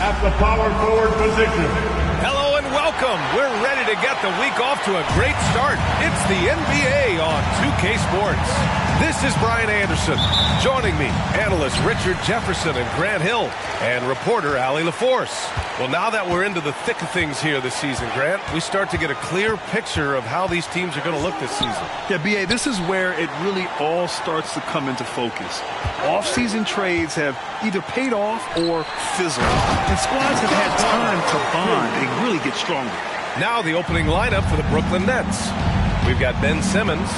at the power forward position. Hello and welcome. We're ready to get the week off to a great start. It's the NBA on 2K Sports. This is Brian Anderson. Joining me, analyst Richard Jefferson and Grant Hill, and reporter Allie LaForce. Well, now that we're into the thick of things here this season, Grant, we start to get a clear picture of how these teams are going to look this season. Yeah, B.A., this is where it really all starts to come into focus. Off-season trades have either paid off or fizzled, and squads have had time to bond and really get stronger. Now the opening lineup for the Brooklyn Nets. We've got Ben Simmons,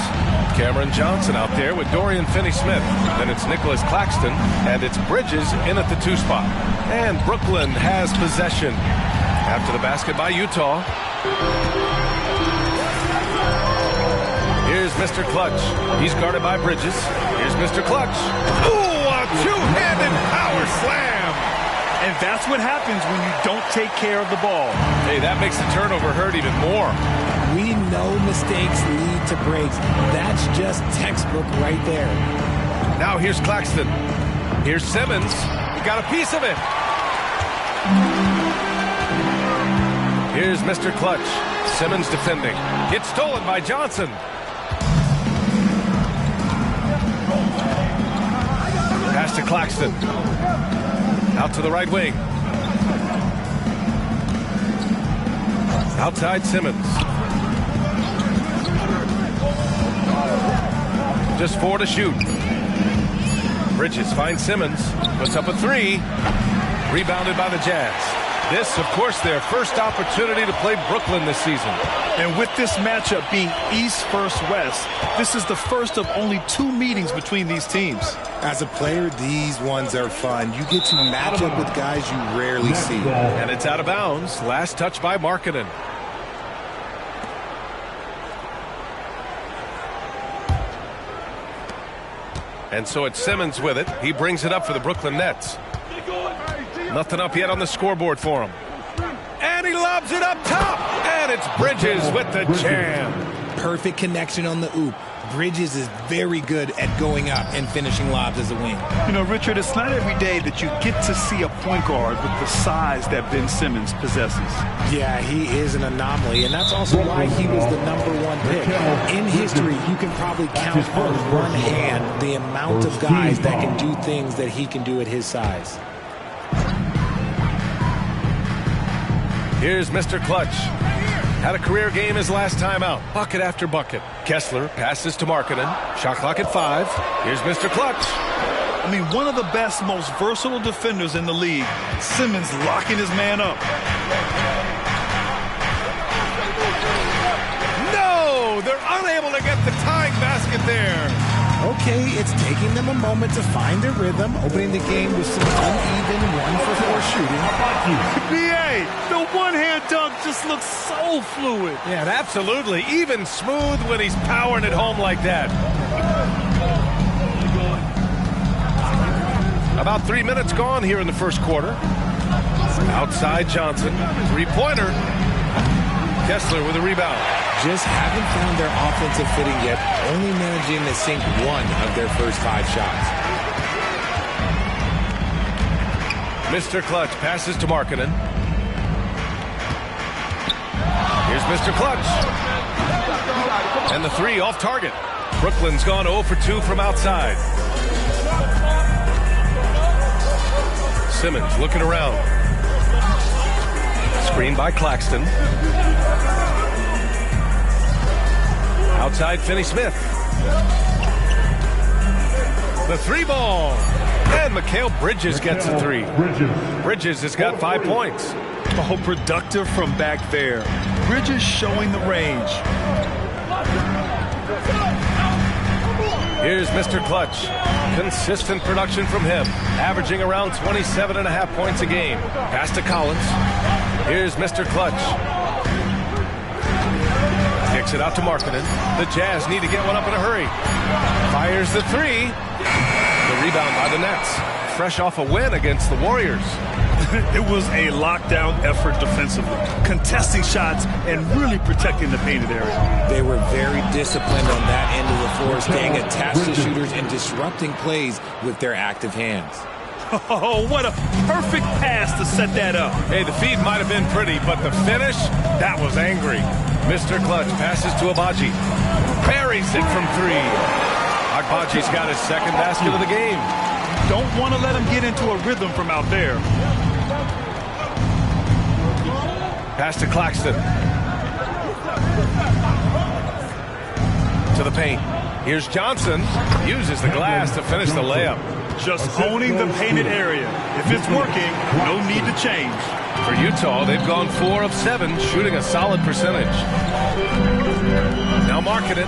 Cameron Johnson out there with Dorian Finney-Smith. Then it's Nicholas Claxton, and it's Bridges in at the 2 spot. And Brooklyn has possession. After the basket by Utah. Here's Mr. Clutch. He's guarded by Bridges. Here's Mr. Clutch. Ooh, a two-handed power slam. And that's what happens when you don't take care of the ball. Hey, that makes the turnover hurt even more. We know mistakes lead to breaks. That's just textbook right there. Now here's Claxton. Here's Simmons. He got a piece of it. Here's Mr. Clutch. Simmons defending. It's stolen by Johnson. Pass to Claxton. Out to the right wing. Outside Simmons. Just 4 to shoot. Bridges finds Simmons. Puts up a 3. Rebounded by the Jazz. This, of course, their first opportunity to play Brooklyn this season. And with this matchup being East versus West, this is the first of only 2 meetings between these teams. As a player, these ones are fun. You get to match up with guys you rarely see. And it's out of bounds. Last touch by Markkanen. And so it's Simmons with it. He brings it up for the Brooklyn Nets. Nothing up yet on the scoreboard for him. And he lobs it up top. And it's Bridges with the jam. Perfect connection on the oop. Bridges is very good at going up and finishing lobs as a wing. You know, Richard, it's not every day that you get to see a point guard with the size that Ben Simmons possesses. Yeah, he is an anomaly, and that's also why he was the #1 pick. In history, you can probably count on one hand the amount of guys that can do things that he can do at his size. Here's Mr. Clutch. Had a career game his last time out. Bucket after bucket. Kessler passes to Markkanen. Shot clock at 5. Here's Mr. Clutch. I mean, one of the best, most versatile defenders in the league. Simmons locking his man up. No! They're unable to get the tying basket there. Okay, it's taking them a moment to find their rhythm, opening the game with some uneven 1-for-4 shooting. B.A., the one-hand dunk just looks so fluid. Yeah, absolutely. Even smooth when he's powering it home like that. About 3 minutes gone here in the first quarter. Outside Johnson. 3-pointer. Kessler with a rebound. Just haven't found their offensive fitting yet, only managing to sink 1 of their first 5 shots. Mr. Clutch passes to Markkanen. Here's Mr. Clutch. And the 3 off target. Brooklyn's gone 0 for 2 from outside. Simmons looking around. Screen by Claxton. Outside Finney-Smith. The 3-ball. And Mikal Bridges gets a 3. Bridges has got 5 points. Oh, productive from back there. Bridges showing the range. Here's Mr. Clutch. Consistent production from him, averaging around 27.5 points a game. Pass to Collins. Here's Mr. Clutch. Kicks it out to Markkanen. The Jazz need to get one up in a hurry. Fires the 3. The rebound by the Nets. Fresh off a win against the Warriors. It was a lockdown effort defensively, contesting shots and really protecting the painted area. They were very disciplined on that end of the floor, staying attached to shooters and disrupting plays with their active hands. Oh, what a perfect pass to set that up. Hey, the feed might have been pretty, but the finish, that was angry. Mr. Clutch passes to Agbaji. Buries it from 3. Agbaji's got his second basket of the game. Don't want to let him get into a rhythm from out there. Pass to Claxton. To the paint. Here's Johnson. Uses the glass to finish the layup. Just owning the painted area. If it's working, no need to change. For Utah, they've gone 4 of 7, shooting a solid percentage. Now Markkanen.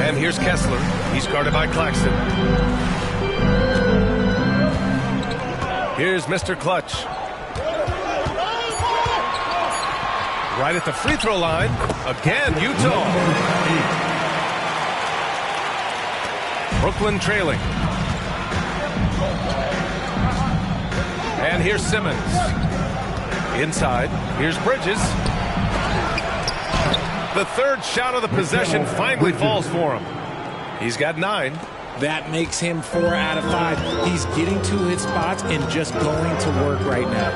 And here's Kessler. He's guarded by Claxton. Here's Mr. Clutch. Right at the free throw line. Again, Utah. Brooklyn trailing. And here's Simmons. Inside. Here's Bridges. The third shot of the possession finally falls for him. He's got 9. That makes him 4 out of 5. He's getting to his spots and just going to work right now.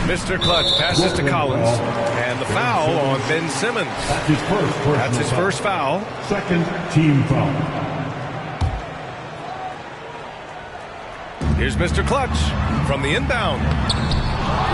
Mr. Clutch passes to Collins. And the foul on Ben Simmons. That's his first foul. Second team foul. Here's Mr. Clutch from the inbound.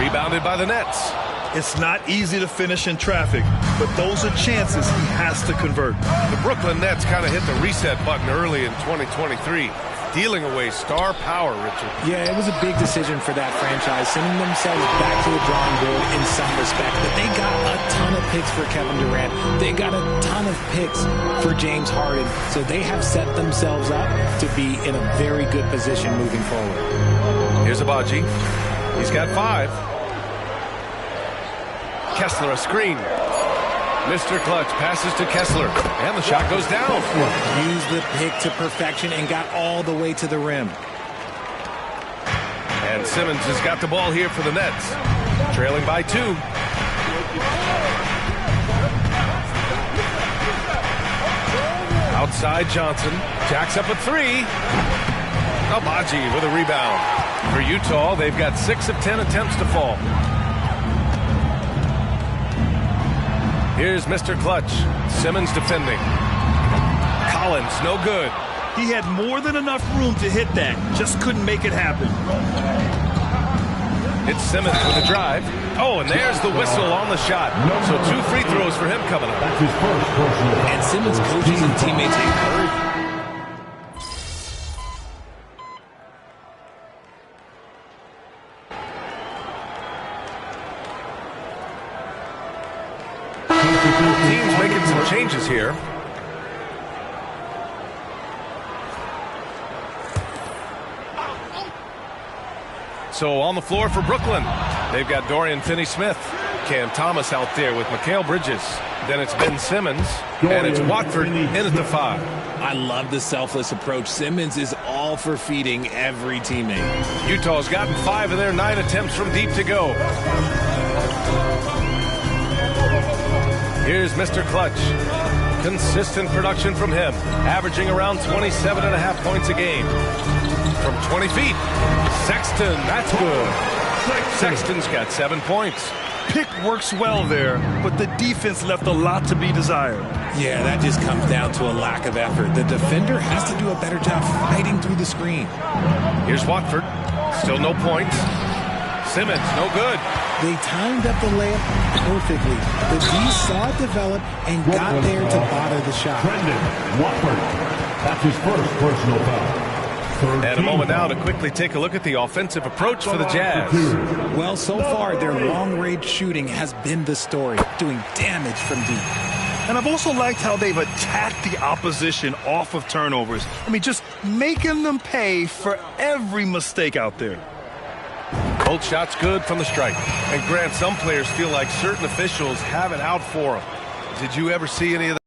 Rebounded by the Nets. It's not easy to finish in traffic, but those are chances he has to convert. The Brooklyn Nets kind of hit the reset button early in 2023. Dealing away star power, Richard. Yeah, it was a big decision for that franchise, sending themselves back to the drawing board in some respect. But they got a ton of picks for Kevin Durant. They got a ton of picks for James Harden. So they have set themselves up to be in a very good position moving forward. Here's Agbaji. He's got 5. Kessler a screen. Mr. Clutch passes to Kessler, and the shot goes down. Used the pick to perfection and got all the way to the rim. And Simmons has got the ball here for the Nets. Trailing by 2. Outside Johnson. Jacks up a 3. Agbaji with a rebound. For Utah, they've got 6 of 10 attempts to fall. Here's Mr. Clutch. Simmons defending. Collins, no good. He had more than enough room to hit that. Just couldn't make it happen. It's Simmons with a drive. Oh, and there's the whistle on the shot. So 2 free throws for him coming up. That's his first personal. And Simmons' coaches and teammates encourage. Team's making some changes here. So on the floor for Brooklyn, they've got Dorian Finney-Smith, Cam Thomas out there with Mikal Bridges. Then it's Ben Simmons, and it's Watford in at the 5. I love the selfless approach. Simmons is all for feeding every teammate. Utah's gotten 5 of their 9 attempts from deep to go. Here's Mr. Clutch. Consistent production from him, averaging around 27.5 points a game. From 20 feet, Sexton, that's good. Sexton's got 7 points. Pick works well there, but the defense left a lot to be desired. Yeah, that just comes down to a lack of effort. The defender has to do a better job fighting through the screen. Here's Watford. Still no points. Simmons, no good. They timed up the layup perfectly. The D saw it develop and got there to bother the shot. Brendan Watford. That's his first personal foul. And a moment now to quickly take a look at the offensive approach for the Jazz. Well, so far, their long-range shooting has been the story, doing damage from deep. And I've also liked how they've attacked the opposition off of turnovers. I mean, just making them pay for every mistake out there. Both shots good from the strike. And Grant, some players feel like certain officials have it out for them. Did you ever see any of that?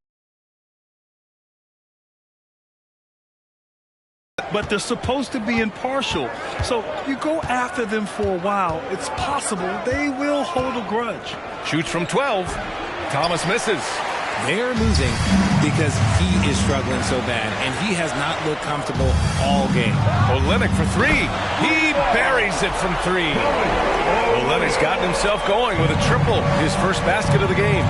But they're supposed to be impartial. So you go after them for a while, it's possible they will hold a grudge. Shoots from 12. Thomas misses. They're losing because he is struggling so bad, and he has not looked comfortable all game. Olynyk for three. He buries it from three. Olynyk's gotten himself going with a triple, his first basket of the game.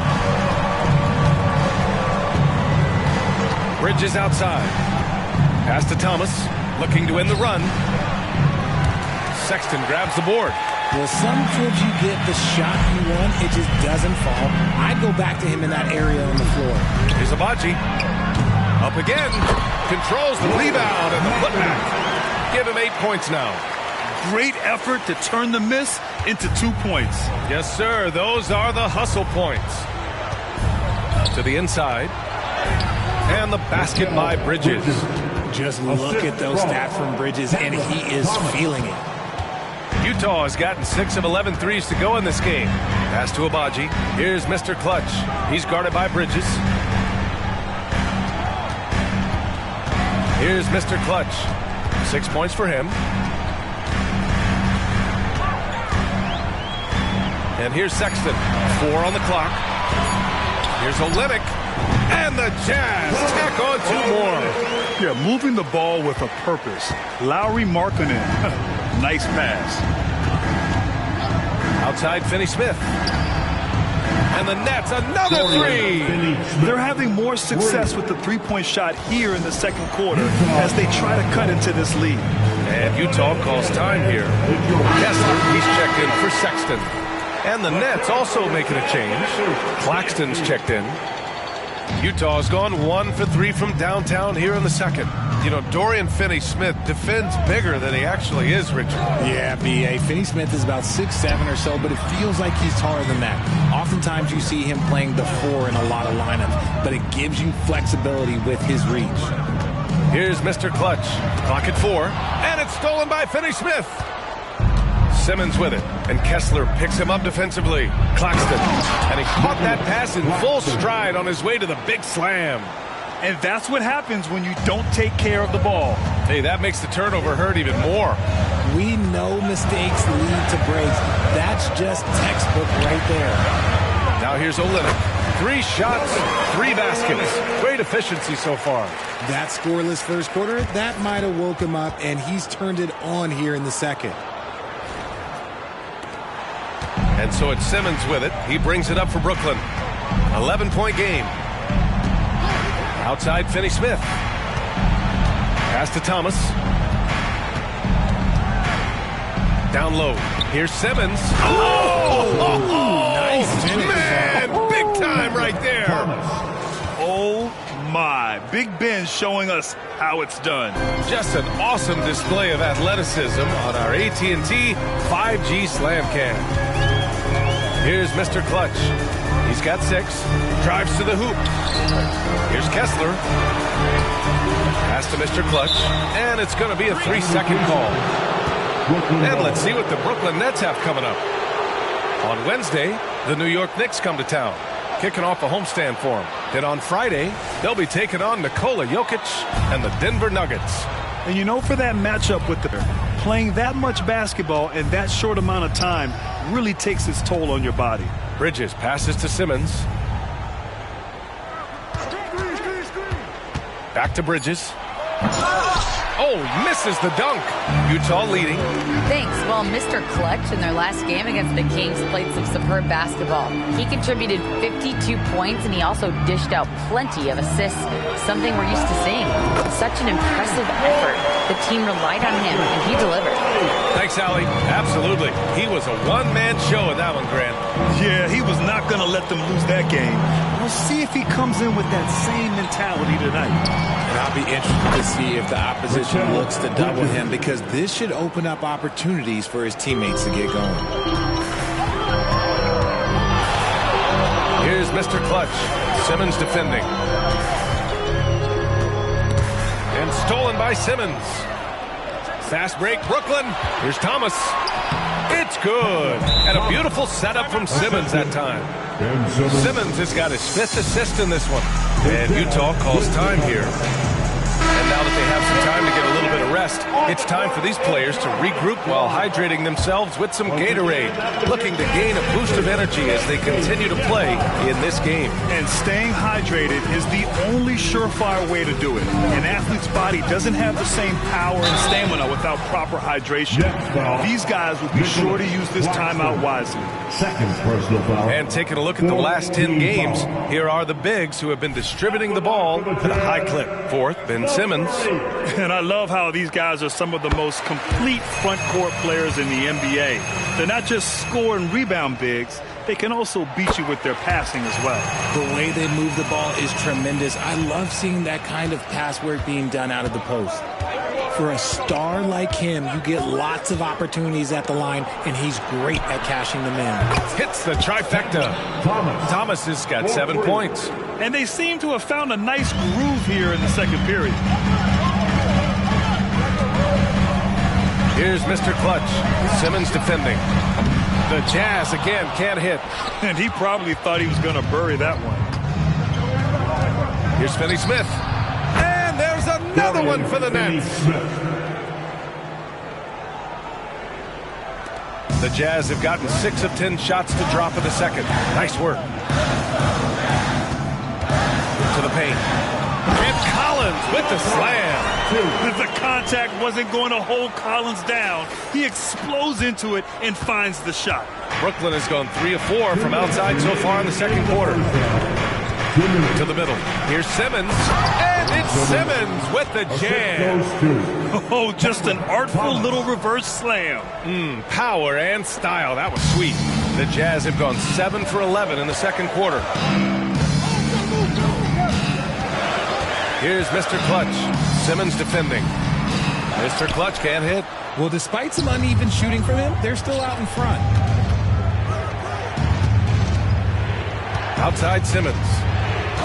Bridges outside. Pass to Thomas, looking to win the run. Sexton grabs the board. Well, sometimes you get the shot you want, it just doesn't fall. I'd go back to him in that area on the floor. Here's Abaji. Up again. Controls the rebound and the putback. Give him 8 points now. Great effort to turn the miss into 2 points. Yes, sir. Those are the hustle points. To the inside. And the basket by Bridges. Just look at those stats from Bridges, and he is feeling it. Utah has gotten 6 of 11 threes to go in this game. Pass to Abaji. Here's Mr. Clutch. He's guarded by Bridges. Here's Mr. Clutch. 6 points for him. And here's Sexton. 4 on the clock. Here's Olynyk. And the Jazz tack on 2 more. Yeah, moving the ball with a purpose. Lauri Markkanen. Nice pass. Outside Finney-Smith. And the Nets, another three. They're having more success with the three-point shot here in the second quarter as they try to cut into this lead. And Utah calls time here. Kessler, he's checked in for Sexton. And the Nets also making a change. Claxton's checked in. Utah has gone 1 for 3 from downtown here in the second. You know, Dorian Finney-Smith defends bigger than he actually is, Richard. Yeah, B.A. Finney-Smith is about 6'7" or so, but it feels like he's taller than that. Oftentimes you see him playing the 4 in a lot of lineups, but it gives you flexibility with his reach. Here's Mr. Clutch. Clock at 4, and it's stolen by Finney-Smith. Simmons with it, and Kessler picks him up defensively. Claxton, and he caught that pass in full stride on his way to the big slam. And that's what happens when you don't take care of the ball. Hey, that makes the turnover hurt even more. We know mistakes lead to breaks. That's just textbook right there. Now here's Olynyk. 3 shots, 3 baskets. Great efficiency so far. That scoreless first quarter, that might have woke him up, and he's turned it on here in the second. And so it's Simmons with it. He brings it up for Brooklyn. 11-point game. Outside Finney-Smith. Pass to Thomas. Down low. Here's Simmons. Nice finish. Man, big time right there. Oh, my. Big Ben showing us how it's done. Just an awesome display of athleticism on our AT&T 5G Slam Cam. Here's Mr. Clutch. He's got 6. Drives to the hoop. Here's Kessler. Pass to Mr. Clutch. And it's going to be a 3-second call. And let's see what the Brooklyn Nets have coming up. On Wednesday, the New York Knicks come to town, kicking off a homestand for them. Then on Friday, they'll be taking on Nikola Jokic and the Denver Nuggets. And you know, for that matchup with playing that much basketball in that short amount of time really takes its toll on your body. Bridges passes to Simmons. Back to Bridges. Oh, misses the dunk. Utah leading. Thanks. Well, Mr. Clutch in their last game against the Kings played some superb basketball. He contributed 52 points, and he also dished out plenty of assists, something we're used to seeing. Such an impressive effort. The team relied on him, and he delivered. Thanks, Allie. Absolutely. He was a one-man show in that one, Grant. Yeah, he was not going to let them lose that game. We'll see if he comes in with that same mentality tonight. And I'll be interested to see if the opposition looks to double him, because this should open up opportunities for his teammates to get going. Here's Mr. Clutch. Simmons defending. And stolen by Simmons. Fast break, Brooklyn. Here's Thomas. It's good. And a beautiful setup from Simmons that time. Simmons has got his 5th assist in this one. And Utah calls time here. And now that they have some time to get a little bit of rest, It's time for these players to regroup while hydrating themselves with some Gatorade, looking to gain a boost of energy as they continue to play in this game. And staying hydrated is the only surefire way to do it. An athlete's body doesn't have the same power and stamina without proper hydration. These guys will be sure to use this timeout wisely. Second personal foul. And taking a look at the last 10 games, here are the bigs who have been distributing the ball at a high clip. Fourth, Ben Simmons. And I love how these guys are some of the most complete front court players in the NBA. They're not just score and rebound bigs, they can also beat you with their passing as well. The way they move the ball is tremendous. I love seeing that kind of pass work being done out of the post. For a star like him, you get lots of opportunities at the line, and he's great at cashing them in. Hits the trifecta. Thomas has got 7 points. And they seem to have found a nice groove here in the second period. Here's Mr. Clutch. Simmons defending. The Jazz again can't hit. And he probably thought he was going to bury that one. Here's Finney Smith. And there's another one for the Nets. The Jazz have gotten 6 of 10 shots to drop in the second. Nice work. To the paint. And Collins with the slam. The contact wasn't going to hold Collins down. He explodes into it and finds the shot. Brooklyn has gone 3 of 4 from outside so far in the second quarter. To the middle. Here's Simmons. And it's Simmons with the jam. Oh, just an artful little reverse slam. Power and style. That was sweet. The Jazz have gone 7 for 11 in the second quarter. Here's Mr. Clutch. Simmons defending. Mr. Clutch can't hit. Well, despite some uneven shooting from him, they're still out in front. Outside Simmons.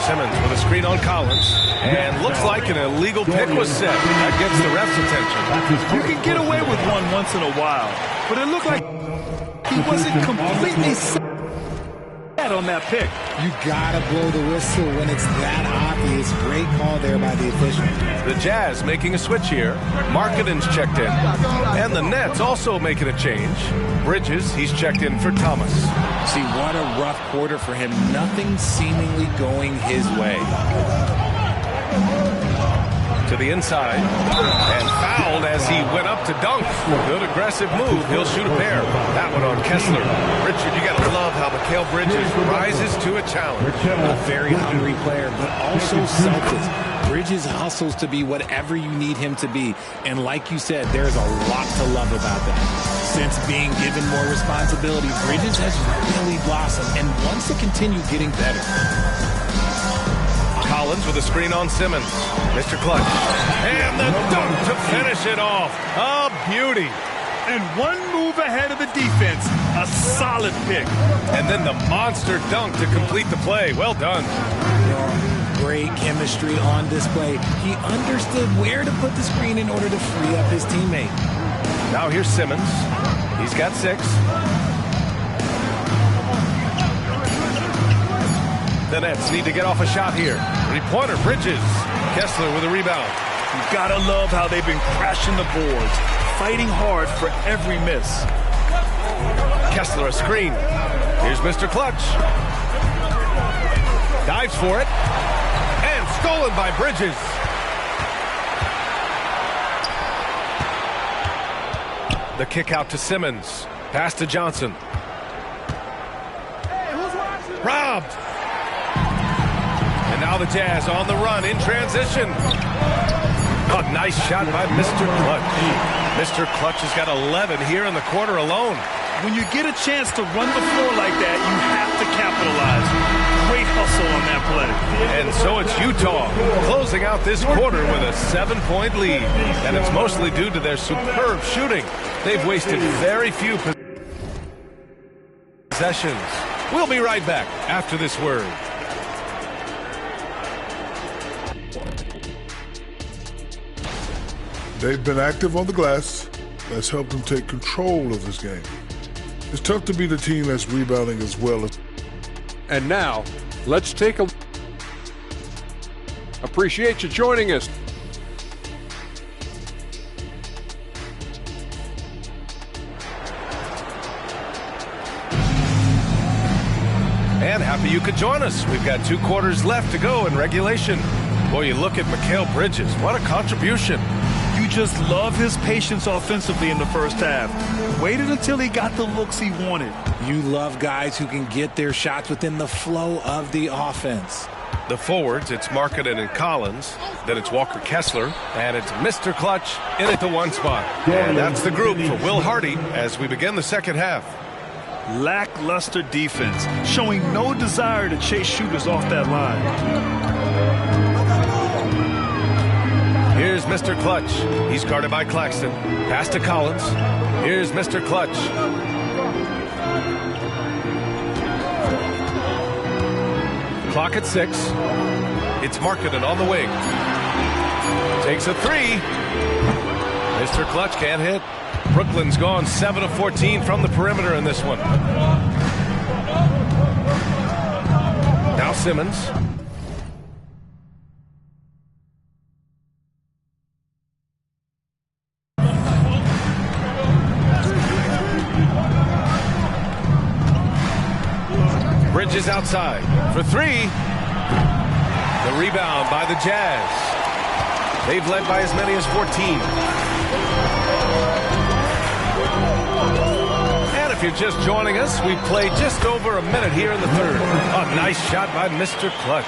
Simmons with a screen on Collins. And looks like an illegal pick was set. That gets the ref's attention. You can get away with one once in a while, but it looked like he wasn't completely set on that pick. You gotta blow the whistle when it's that obvious. Great call there by the official. The Jazz making a switch here. Markkanen's checked in. And the Nets also making a change. Bridges, he's checked in for Thomas. See, what a rough quarter for him. Nothing seemingly going his way. To the inside. And fouled as he went up to dunk. Good aggressive move. He'll shoot a pair. That one on Kessler. Richard, you got to love how Mikal Bridges rises to a challenge. A very hungry player, but also selfless. Bridges hustles to be whatever you need him to be. And like you said, there's a lot to love about that. Since being given more responsibility, Bridges has really blossomed and wants to continue getting better. Collins with a screen on Simmons. Mr. Clutch. And the dunk to finish it off. A beauty. And one move ahead of the defense. A solid pick. And then the monster dunk to complete the play. Well done. Great chemistry on display. He understood where to put the screen in order to free up his teammate. Now here's Simmons. He's got 6. The Nets need to get off a shot here. 3-pointer, Bridges. Kessler with a rebound. You gotta love how they've been crashing the boards, fighting hard for every miss. Kessler a screen. Here's Mr. Clutch. Dives for it. And stolen by Bridges. The kick out to Simmons. Pass to Johnson. Robbed. And now the Jazz on the run in transition. A nice shot by Mr. Clutch. Mr. Clutch has got 11 here in the quarter alone. When you get a chance to run the floor like that, you have to capitalize. Great hustle on that play. And so it's Utah closing out this quarter with a 7-point lead. And it's mostly due to their superb shooting. They've wasted very few possessions. We'll be right back after this word. They've been active on the glass. That's helped them take control of this game. It's tough to beat a team that's rebounding as well as... And now, let's take a... Appreciate you joining us. and happy you could join us. We've got 2 quarters left to go in regulation. Boy, you look at Mikal Bridges. What a contribution. You just love his patience offensively in the first half. Waited until he got the looks he wanted. You love guys who can get their shots within the flow of the offense. The forwards, it's Markkanen and Collins. Then it's Walker Kessler. And it's Mr. Clutch in at the 1 spot. And that's the group for Will Hardy as we begin the second half. Lackluster defense, showing no desire to chase shooters off that line. Here's Mr. Clutch. He's guarded by Claxton. Pass to Collins. Here's Mr. Clutch. Clock at 6. It's Markkanen on the wing. Takes a 3. Mr. Clutch can't hit. Brooklyn's gone 7 of 14 from the perimeter in this one. Now Simmons. Bridges outside for 3. The rebound by the Jazz. They've led by as many as 14. And if you're just joining us, we've played just over a minute here in the third. A nice shot by Mr. Clutch.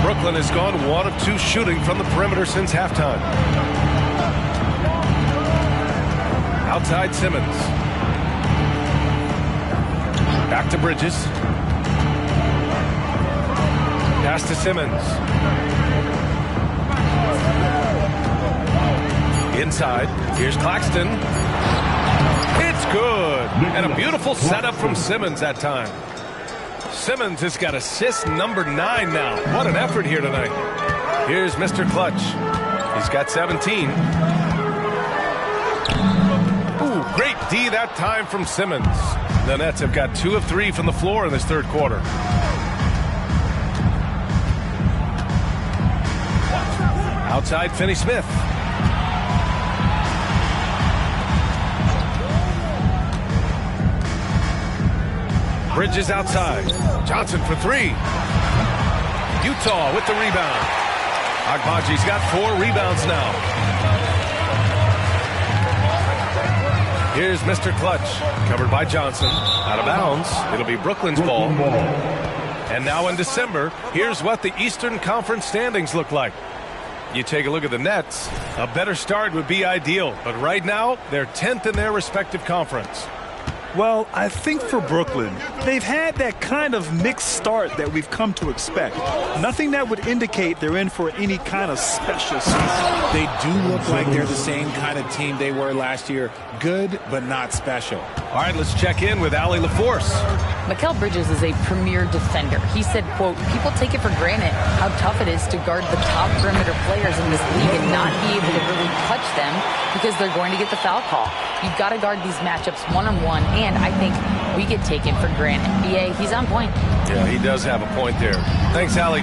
Brooklyn has gone 1 of 2 shooting from the perimeter since halftime. Outside Simmons. Back to Bridges. Pass to Simmons. Inside. Here's Claxton. It's good. And a beautiful setup from Simmons that time. Simmons has got assist number 9 now. What an effort here tonight. Here's Mr. Clutch. He's got 17. Ooh, great D that time from Simmons. The Nets have got 2 of 3 from the floor in this third quarter. Outside Finney-Smith. Bridges outside. Johnson for 3. Utah with the rebound. Agbaji's got 4 rebounds now. Here's Mr. Clutch, covered by Johnson. Out of bounds. It'll be Brooklyn's ball. And now in December, here's what the Eastern Conference standings look like. You take a look at the Nets, a better start would be ideal. But right now, they're 10th in their respective conference. Well, I think for Brooklyn, they've had that kind of mixed start that we've come to expect. Nothing that would indicate they're in for any kind of special season. They do look like they're the same kind of team they were last year. Good, but not special. All right, let's check in with Allie LaForce. Mikal Bridges is a premier defender. He said, quote, people take it for granted how tough it is to guard the top perimeter players in this league and not be able to really touch them because they're going to get the foul call. You've got to guard these matchups one-on-one, and I think we get taken for granted. BA, he's on point. Yeah, he does have a point there. Thanks, Allie.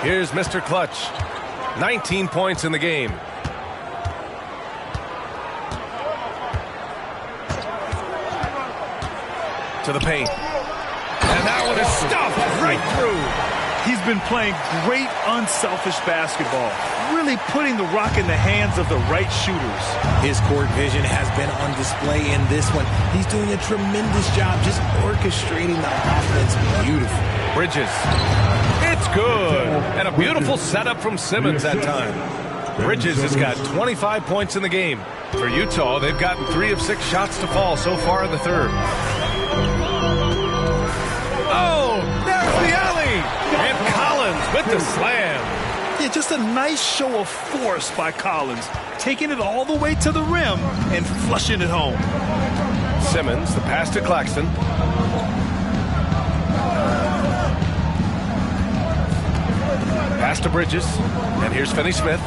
Here's Mr. Clutch. 19 points in the game. To the paint. And that one is stuffed right through. He's been playing great unselfish basketball, really putting the rock in the hands of the right shooters. His court vision has been on display in this one. He's doing a tremendous job just orchestrating the offense beautifully. Bridges. It's good. And a beautiful setup from Simmons that time. Bridges has got 25 points in the game. For Utah, they've gotten 3 of 6 shots to fall so far in the third. Oh, there's the alley. And Collins with the slam. Yeah, just a nice show of force by Collins, taking it all the way to the rim and flushing it home. Simmons, the pass to Claxton. Pass to Bridges. And here's Finney-Smith.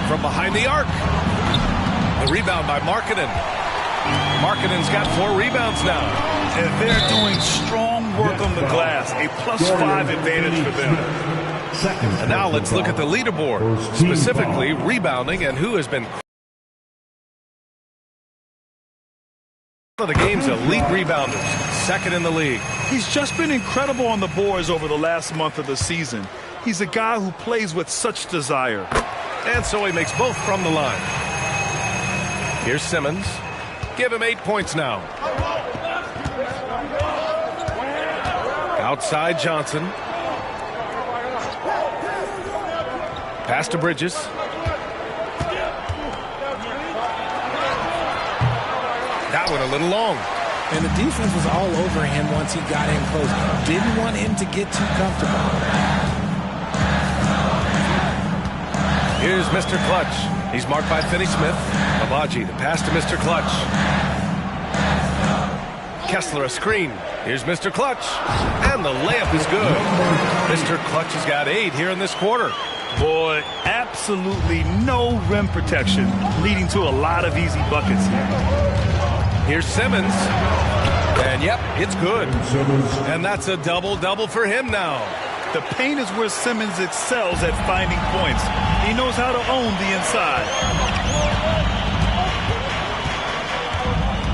From behind the arc. The rebound by Markkanen. Markkanen's got 4 rebounds now. And they're doing strong work on the glass. A +5 advantage for them. And now let's look at the leaderboard, specifically rebounding and who has been One of the game's elite rebounders, second in the league. He's just been incredible on the boards over the last month of the season. He's a guy who plays with such desire. And so he makes both from the line. Here's Simmons. Give him 8 points now. Outside Johnson. Pass to Bridges. That one a little long. And the defense was all over him once he got in close. Didn't want him to get too comfortable. Here's Mr. Clutch. He's marked by Finney Smith. Abaji, the pass to Mr. Clutch. Kessler, a screen. Here's Mr. Clutch. And the layup is good. Mr. Clutch has got 8 here in this quarter. Boy, absolutely no rim protection, leading to a lot of easy buckets here. Here's Simmons. And yep, it's good. And that's a double-double for him now. The paint is where Simmons excels at finding points. He knows how to own the inside.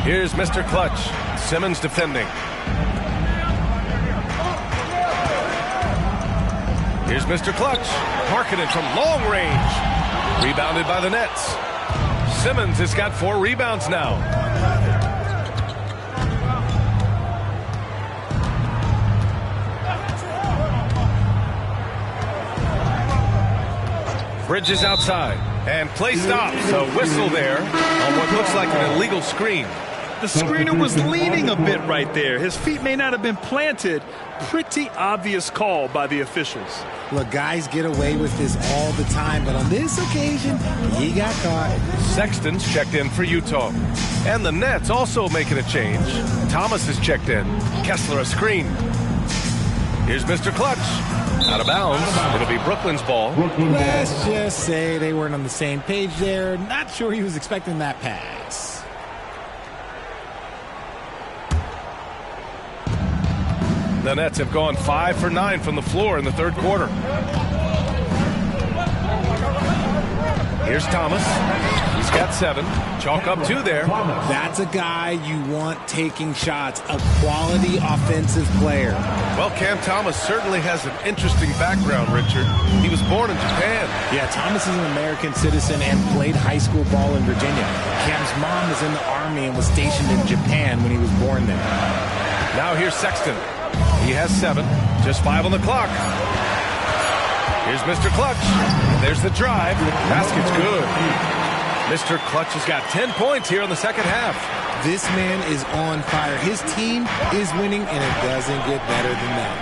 Here's Mr. Clutch. Simmons defending. Here's Mr. Clutch. Parking it from long range. Rebounded by the Nets. Simmons has got 4 rebounds now. Bridges outside. And play stops. A whistle there on what looks like an illegal screen. The screener was leaning a bit right there. His feet may not have been planted. Pretty obvious call by the officials. Look, guys get away with this all the time, but on this occasion, he got caught. Sexton's checked in for Utah. And the Nets also making a change. Thomas is checked in. Kessler a screen. Here's Mr. Clutch. Out of bounds. It'll be Brooklyn's ball. Let's just say they weren't on the same page there. Not sure he was expecting that pass. The Nets have gone 5 for 9 from the floor in the third quarter. Here's Thomas. He's got 7. Chalk up 2 there. That's a guy you want taking shots, a quality offensive player. Well, Cam Thomas certainly has an interesting background, Richard. He was born in Japan. Yeah, Thomas is an American citizen and played high school ball in Virginia. Cam's mom was in the Army and was stationed in Japan when he was born there. Now here's Sexton. He has 7. Just 5 on the clock. Here's Mr. Clutch. There's the drive. Basket's good. Mr. Clutch has got 10 points here in the second half. This man is on fire. His team is winning, and it doesn't get better than that.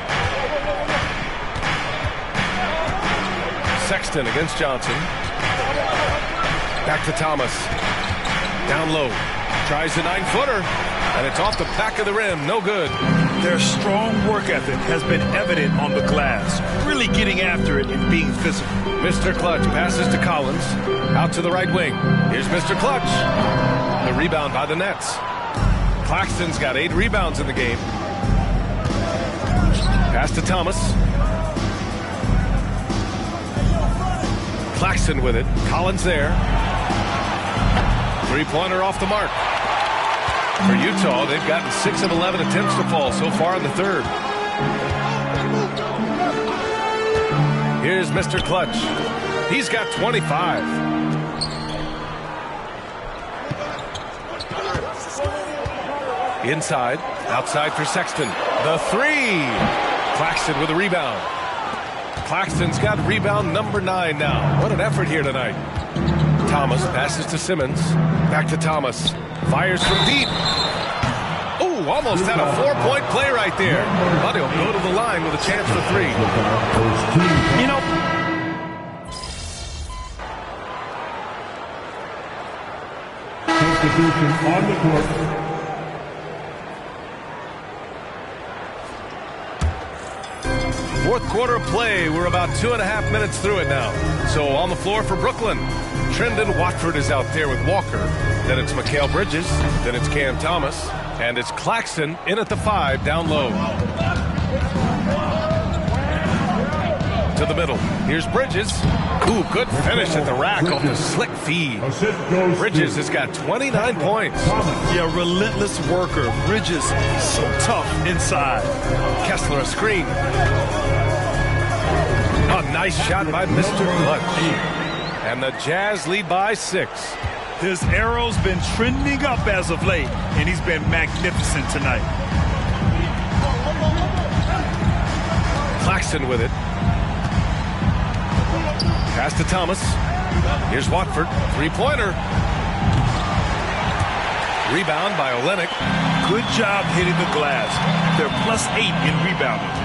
Sexton against Johnson. Back to Thomas. Down low. Tries the 9-footer. And it's off the back of the rim. No good. Their strong work ethic has been evident on the glass. Really getting after it and being physical. Mr. Clutch passes to Collins. Out to the right wing. Here's Mr. Clutch. The rebound by the Nets. Claxton's got 8 rebounds in the game. Pass to Thomas. Claxton with it. Collins there. 3-pointer off the mark. For Utah, they've gotten 6 of 11 attempts to fall so far in the third. Here's Mr. Clutch. He's got 25. Inside, outside for Sexton. The 3. Claxton with a rebound. Claxton's got rebound number 9 now. What an effort here tonight. Thomas passes to Simmons. Back to Thomas. Fires from deep. Oh, almost had a 4-point play right there. But he'll go to the line with a chance for 3. You know, Substitution on the court. Fourth quarter of play. We're about 2.5 minutes through it now. So on the floor for Brooklyn. Trendon Watford is out there with Walker. Then it's Mikal Bridges. Then it's Cam Thomas. And it's Claxton in at the 5 down low. to the middle. Here's Bridges. Ooh, good finish at the rack off the slick feed. Bridges has got 29 points. Yeah, relentless worker. Bridges, so tough inside. Kessler a screen. A nice shot by Mr. Clutch. And the Jazz lead by 6. His arrow's been trending up as of late, and he's been magnificent tonight. Claxton with it. Pass to Thomas. Here's Watford. Three-pointer. Rebound by Olynyk. Good job hitting the glass. They're +8 in rebounding.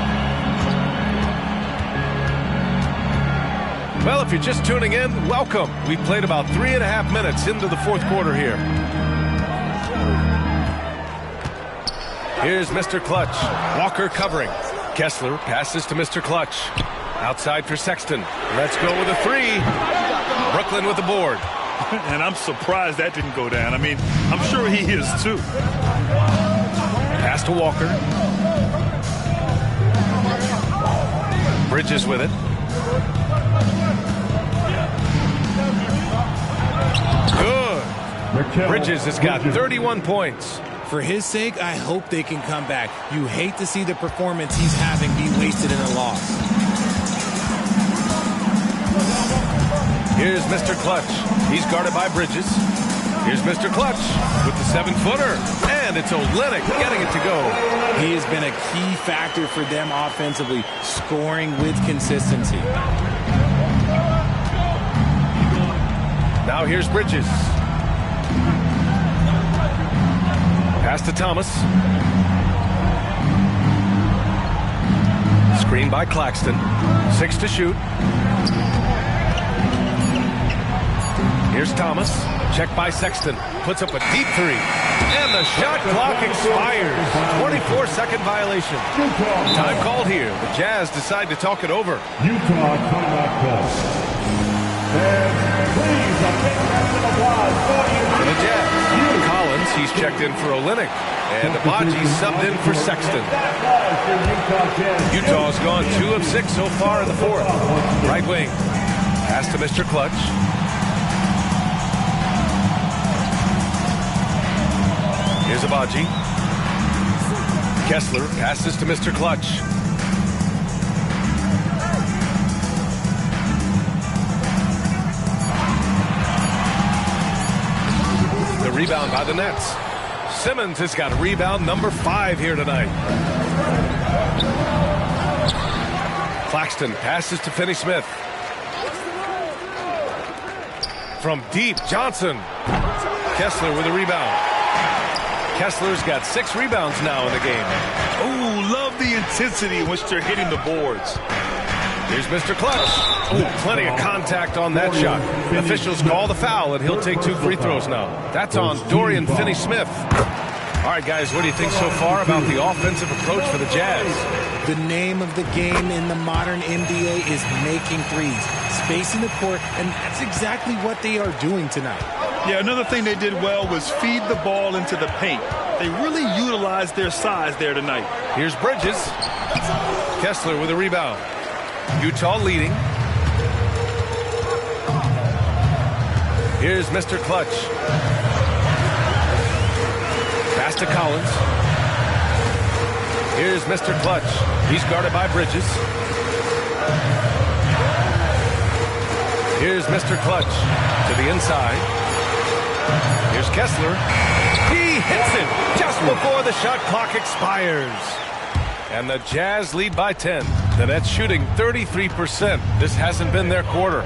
Well, if you're just tuning in, welcome. We played about 3.5 minutes into the fourth quarter here. Here's Mr. Clutch. Walker covering. Kessler passes to Mr. Clutch. Outside for Sexton. Let's go with a 3. Brooklyn with the board. And I'm surprised that didn't go down. I mean, I'm sure he is too. Pass to Walker. Bridges with it. Good. Bridges has got 31 points. For his sake, I hope they can come back. You hate to see the performance he's having be wasted in a loss. Here's Mr. Clutch. He's guarded by Bridges. Here's Mr. Clutch with the 7-footer. And it's Olynyk getting it to go. He has been a key factor for them offensively, scoring with consistency. Now here's Bridges. Pass to Thomas. Screen by Claxton. 6 to shoot. Here's Thomas. Check by Sexton. Puts up a deep 3. And the shot clock expires. 24-second violation. Time called here. The Jazz decide to talk it over. Utah timeout call. And please, a big round of applause For the Jazz. Collins, he's checked in for Olynyk. And Abaji subbed in for Sexton. Utah's gone 2 of 6 so far in the fourth. Right wing. Pass to Mr. Clutch. Here's Abaji. Kessler passes to Mr. Clutch. The rebound by the Nets. Simmons has got rebound number 5 here tonight. Claxton passes to Finney-Smith. From deep, Johnson. Kessler with a rebound. Kessler's got 6 rebounds now in the game. Ooh, love the intensity in which they're hitting the boards. Here's Mr. Clutch. Ooh, plenty of contact on that shot. Officials call the foul, and he'll take 2 free throws now. That's on Dorian Finney-Smith. All right, guys, what do you think so far about the offensive approach for the Jazz? The name of the game in the modern NBA is making threes, spacing the court, and that's exactly what they are doing tonight. Yeah, another thing they did well was feed the ball into the paint. They really utilized their size there tonight. Here's Bridges. Kessler with a rebound. Utah leading. Here's Mr. Clutch. Pass to Collins. Here's Mr. Clutch. He's guarded by Bridges. Here's Mr. Clutch to the inside. Here's Kessler. He hits it just before the shot clock expires. And the Jazz lead by 10. The Nets shooting 33%. This hasn't been their quarter.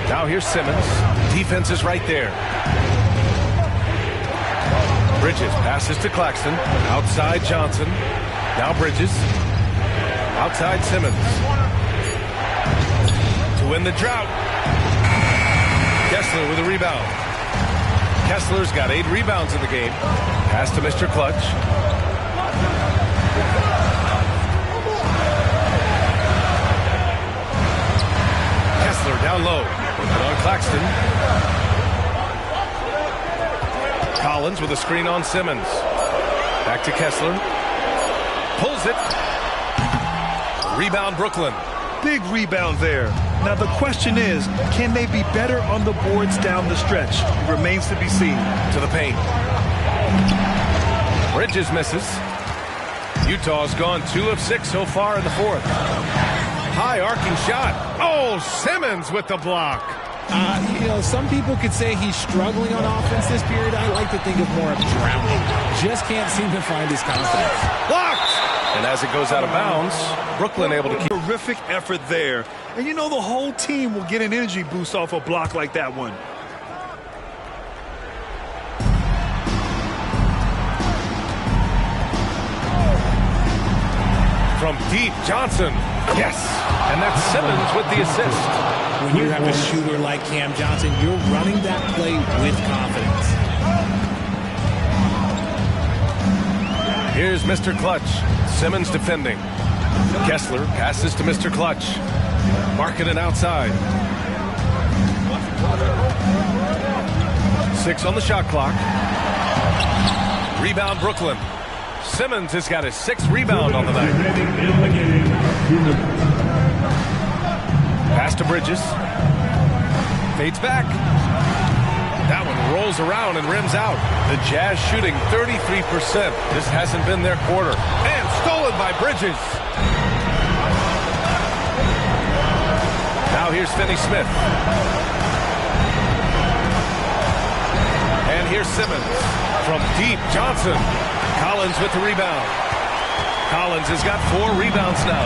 Now here's Simmons. Defense is right there. Bridges passes to Claxton. Outside Johnson. Now Bridges. Outside Simmons. To win the drought. Kessler with a rebound. Kessler's got 8 rebounds in the game. Pass to Mr. Clutch. Kessler down low. And on Claxton. Collins with a screen on Simmons. Back to Kessler. Pulls it. Rebound, Brooklyn. Big rebound there. Now the question is, can they be better on the boards down the stretch? It remains to be seen. To the paint. Bridges misses. Utah's gone 2 of 6 so far in the fourth. High arcing shot. Oh, Simmons with the block. You know, some people could say he's struggling on offense this period. I like to think of more of drowning. Just can't seem to find his confidence. Blocked! And as it goes out of bounds, Brooklyn able to keep. Terrific effort there. And you know the whole team will get an energy boost off a block like that one. From deep, Johnson. Yes. And that's Simmons with the assist. When you have a shooter like Cam Johnson, you're running that play with confidence. Here's Mr. Clutch. Simmons defending. Kessler passes to Mr. Clutch. Marking it outside. 6 on the shot clock. Rebound, Brooklyn. Simmons has got his 6th rebound on the night. Pass to Bridges. Fades back. That one rolls around and rims out. The Jazz shooting 33%. This hasn't been their quarter. And stolen by Bridges. Now here's Finney Smith. And here's Simmons. From deep, Johnson. Collins with the rebound. Collins has got 4 rebounds now.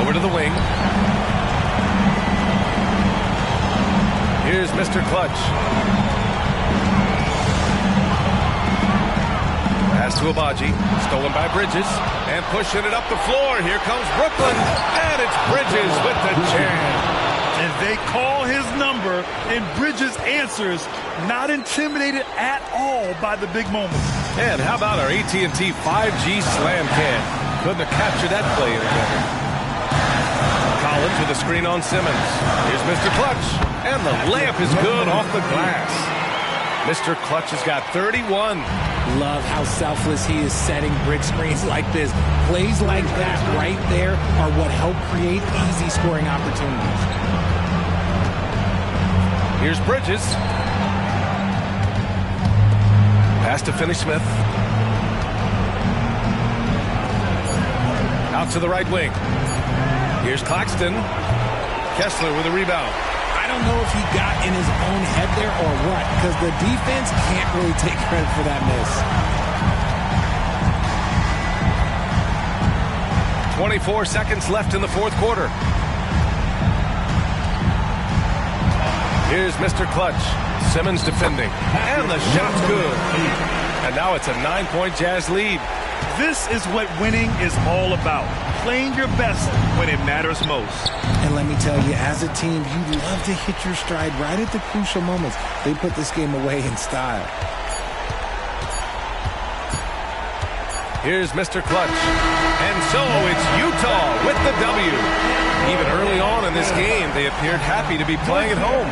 Over to the wing. Here's Mr. Clutch. Pass to Agbaji. Stolen by Bridges. And pushing it up the floor. Here comes Brooklyn. And it's Bridges with the jam. And they call his number, and Bridges answers, not intimidated at all by the big moments. And how about our AT&T 5G slam cam? Couldn't have captured that play any better. Collins with a screen on Simmons. Here's Mr. Clutch. And the layup is good off the glass. Mr. Clutch has got 31. Love how selfless he is setting brick screens like this. Plays like that right there are what help create easy scoring opportunities. Here's Bridges. Pass to Finney Smith. Out to the right wing. Here's Claxton. Kessler with a rebound. I don't know if he got in his own head there or what, because the defense can't really take credit for that miss. 24 seconds left in the fourth quarter. Here's Mr. Clutch. Simmons defending. And the shot's good. And now it's a 9-point Jazz lead. This is what winning is all about. Playing your best when it matters most. And let me tell you, as a team, you love to hit your stride right at the crucial moments. They put this game away in style. Here's Mr. Clutch. And so it's Utah with the W. Even early on in this game, they appeared happy to be playing at home.